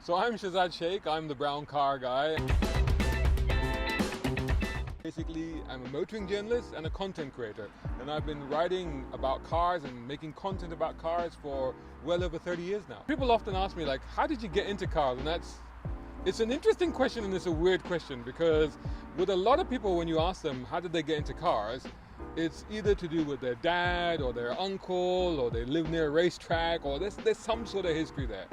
So I'm Shazad Sheikh, I'm the brown car guy. Basically, I'm a motoring journalist and a content creator, and I've been writing about cars and making content about cars for well over 30 years now. People often ask me, like, how did you get into cars? And it's an interesting question, and it's a weird question, because with a lot of people, when you ask them how did they get into cars, it's either to do with their dad or their uncle, or they live near a racetrack, or there's some sort of history there.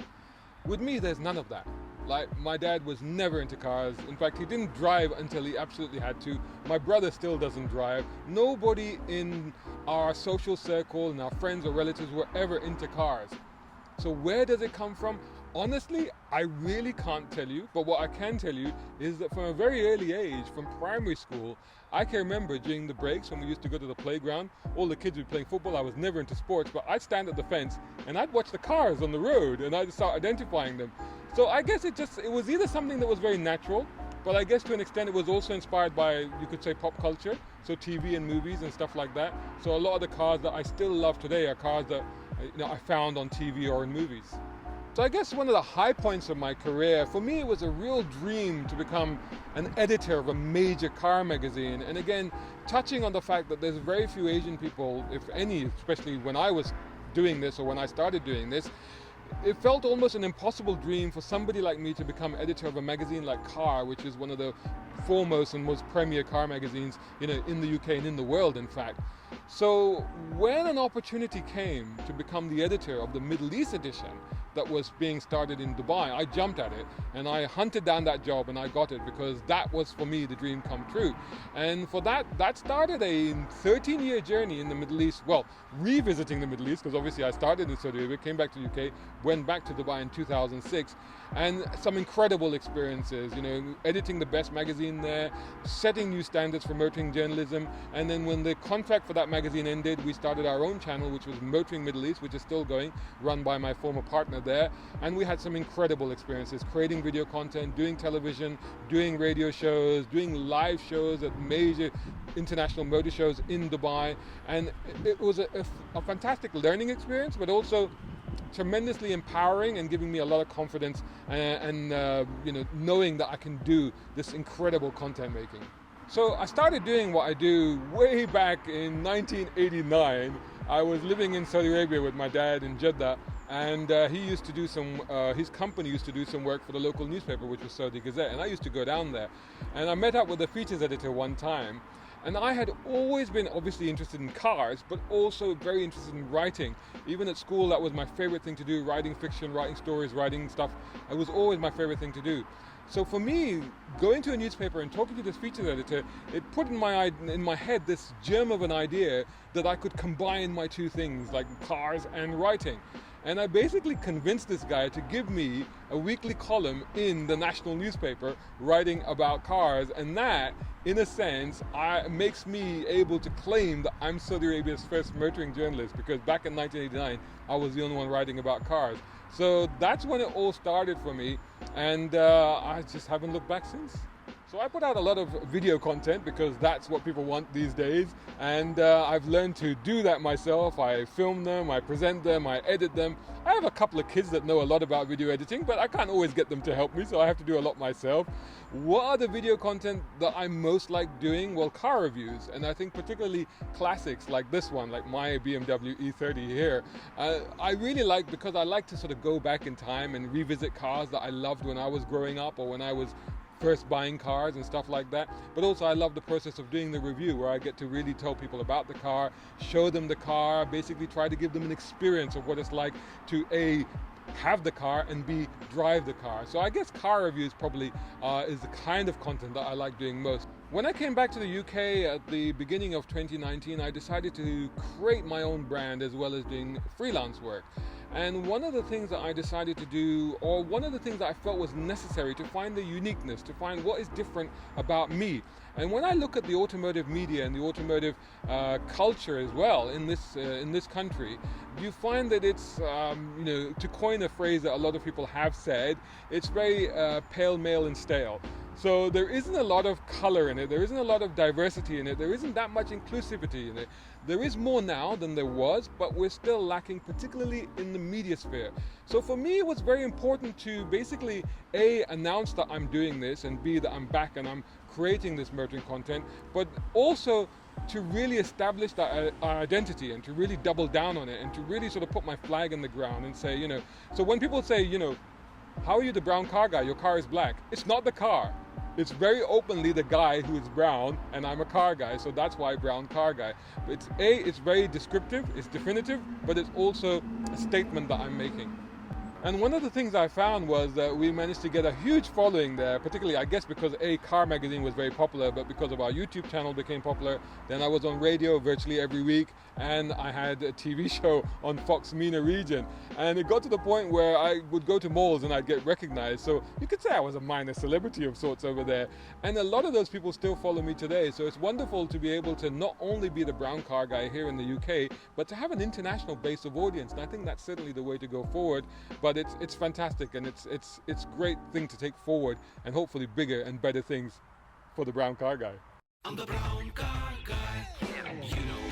With me, there's none of that. Like, my dad was never into cars. In fact, he didn't drive until he absolutely had to. My brother still doesn't drive. Nobody in our social circle and our friends or relatives were ever into cars. So where does it come from? Honestly, I really can't tell you, but what I can tell you is that from a very early age, from primary school, I can remember during the breaks when we used to go to the playground, all the kids would be playing football. I was never into sports, but I'd stand at the fence and I'd watch the cars on the road and I'd start identifying them. So I guess it was either something that was very natural, but I guess to an extent it was also inspired by, you could say, pop culture, so TV and movies and stuff like that. So a lot of the cars that I still love today are cars that I found on TV or in movies. So I guess one of the high points of my career, for me, it was a real dream to become an editor of a major car magazine. And again, touching on the fact that there's very few Asian people, if any, especially when I was doing this or when I started doing this, it felt almost an impossible dream for somebody like me to become editor of a magazine like Car, which is one of the foremost and most premier car magazines, in the UK and in the world, in fact. So when an opportunity came to become the editor of the Middle East edition that was being started in Dubai, I jumped at it and I hunted down that job and I got it, because that was for me the dream come true. And for that started a 13-year journey in the Middle East, well, revisiting the Middle East, because obviously I started in Saudi Arabia, came back to the UK, went back to Dubai in 2006, and some incredible experiences, editing the best magazine there, setting new standards for motoring journalism. And then when the contract for that magazine ended, we started our own channel, which was Motoring Middle East, which is still going, run by my former partner there. And we had some incredible experiences creating video content, doing television, doing radio shows, doing live shows at major international motor shows in Dubai. And it was a fantastic learning experience, but also tremendously empowering and giving me a lot of confidence and knowing that I can do this incredible content making. So I started doing what I do way back in 1989. I was living in Saudi Arabia with my dad in Jeddah, and he used to do his company used to do some work for the local newspaper, which was Saudi Gazette, and I used to go down there. And I met up with the features editor one time, and I had always been obviously interested in cars, but also very interested in writing. Even at school, that was my favorite thing to do, writing fiction, writing stories, writing stuff. It was always my favorite thing to do. So for me, going to a newspaper and talking to this features editor, it put in my head this germ of an idea that I could combine my two things, like cars and writing. And I basically convinced this guy to give me a weekly column in the national newspaper writing about cars, and that, in a sense, makes me able to claim that I'm Saudi Arabia's first motoring journalist, because back in 1989, I was the only one writing about cars. So that's when it all started for me, and I just haven't looked back since. So I put out a lot of video content because that's what people want these days, and I've learned to do that myself. I film them, I present them, I edit them. I have a couple of kids that know a lot about video editing, but I can't always get them to help me, so I have to do a lot myself. What are the video content that I most like doing? Well, car reviews, and I think particularly classics like this one, like my BMW E30 here. I really like, because I like to sort of go back in time and revisit cars that I loved when I was growing up or when I was first buying cars and stuff like that. But also I love the process of doing the review, where I get to really tell people about the car, show them the car, basically try to give them an experience of what it's like to A, have the car, and B, drive the car. So I guess car reviews probably is the kind of content that I like doing most. When I came back to the UK at the beginning of 2019, I decided to create my own brand as well as doing freelance work. And one of the things that I decided to do, or one of the things that I felt was necessary, to find the uniqueness, to find what is different about me. And when I look at the automotive media and the automotive culture as well in this country, you find that it's, to coin a phrase that a lot of people have said, it's very pale, male and stale. So there isn't a lot of color in it, there isn't a lot of diversity in it, there isn't that much inclusivity in it. There is more now than there was, but we're still lacking, particularly in the media sphere. So for me, it was very important to basically A, announce that I'm doing this, and B, that I'm back and I'm creating this motoring content, but also to really establish that our identity and to really double down on it and to really sort of put my flag in the ground and say, you know, so when people say, you know, how are you the brown car guy? Your car is black. It's not the car. It's very openly the guy who is brown, and I'm a car guy, so that's why brown car guy. But it's very descriptive, it's definitive, but it's also a statement that I'm making. And one of the things I found was that we managed to get a huge following there, particularly I guess because Car Magazine was very popular, but because of our YouTube channel became popular. Then I was on radio virtually every week, and I had a TV show on Fox MENA region. And it got to the point where I would go to malls and I'd get recognized. So you could say I was a minor celebrity of sorts over there. And a lot of those people still follow me today. So it's wonderful to be able to not only be the brown car guy here in the UK, but to have an international base of audience. And I think that's certainly the way to go forward. But it's fantastic, and it's great thing to take forward, and hopefully bigger and better things for the brown car guy. I'm the brown car guy. You know